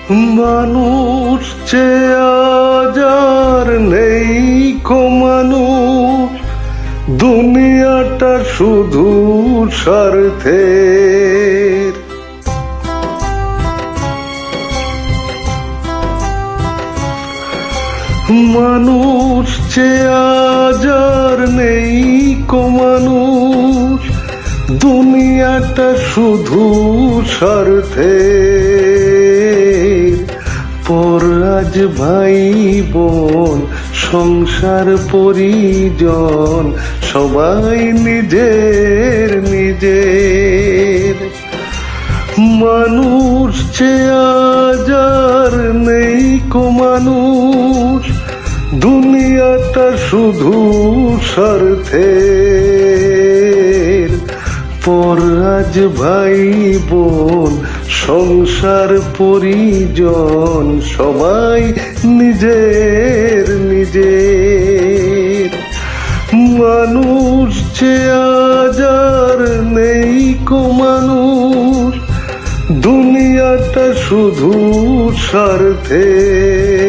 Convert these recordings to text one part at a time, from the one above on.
মানুষ চেয়ে আজ আর নেই কো মানুষ, দুনিয়াটা শুধু স্বার্থের। মানুষ চেয়ে আজ আর নেই কো মানুষ, দুনিয়াটা শুধু স্বার্থের। পর আজ ভাই বোন সংসার পরিজন সবাই নিজের নিজের। মানুষ চেয়ে আজ আর নেই কো মানুষ, দুনিয়াটা শুধু স্বার্থের। পর আজ ভাই বোন সংসার পরিজন সবাই নিজের নিজের। মানুষ চেয়ে আজ আর নেই কো মানুষ, দুনিয়াটা শুধু স্বার্থের।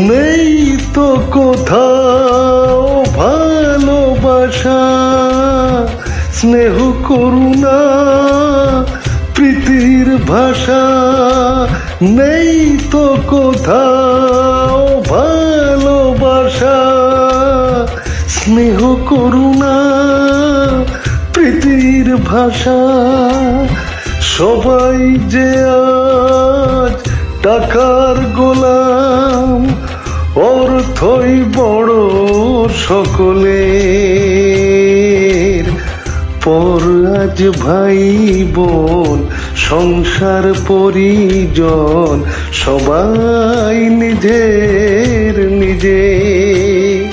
নেই তো কোথাও ভালোবাসা, স্নেহ করুণা প্রীতির ভাষা। নেই তো কোথাও ভালোবাসা, স্নেহ করুণা প্রীতির ভাষা। সবাই যে আজ টাকার গোলাম, অর্থই বড় সকলের। পর আজ ভাই বোন সংসার পরিজন সবাই নিজের নিজের।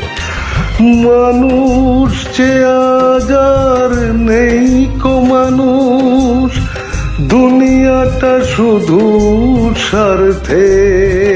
মানুষ চেয়ে আজ আর নেই কো মানুষ, দুনিয়াটা শুধু স্বার্থের।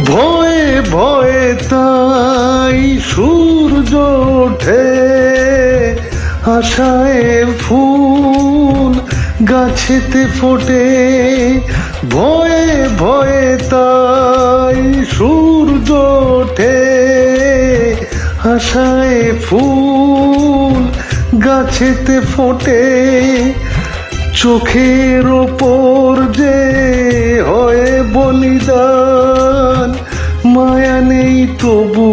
ভয়ে ভয়ে তাই সূর্য ওঠে, আশায় ফুল গাছেতে ফোটে। ভয়ে ভয়ে তাই সূর্য ওঠে, আশায় ফুল গাছেতে ফোটে। চোখের ওপর যে হয় বলিদান, মায়া নেই তবু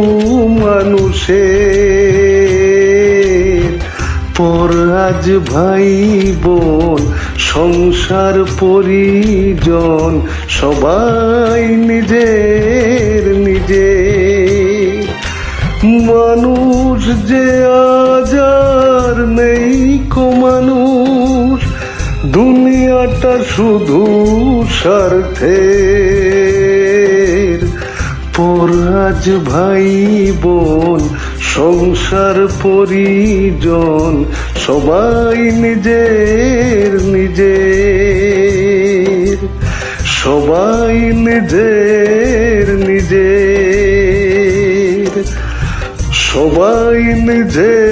মানুষের। পর আজ ভাই বোন সংসার পরিজন সবাই নিজের নিজের। মানুষ যে আজ আর নেই কো মানুষ, দুনিয়াটা শুধু স্বার্থের। পর আজ ভাই বোন সংসার পরিজন সবাই নিজের নিজের। সবাই নিজের নিজের। সবাই নিজের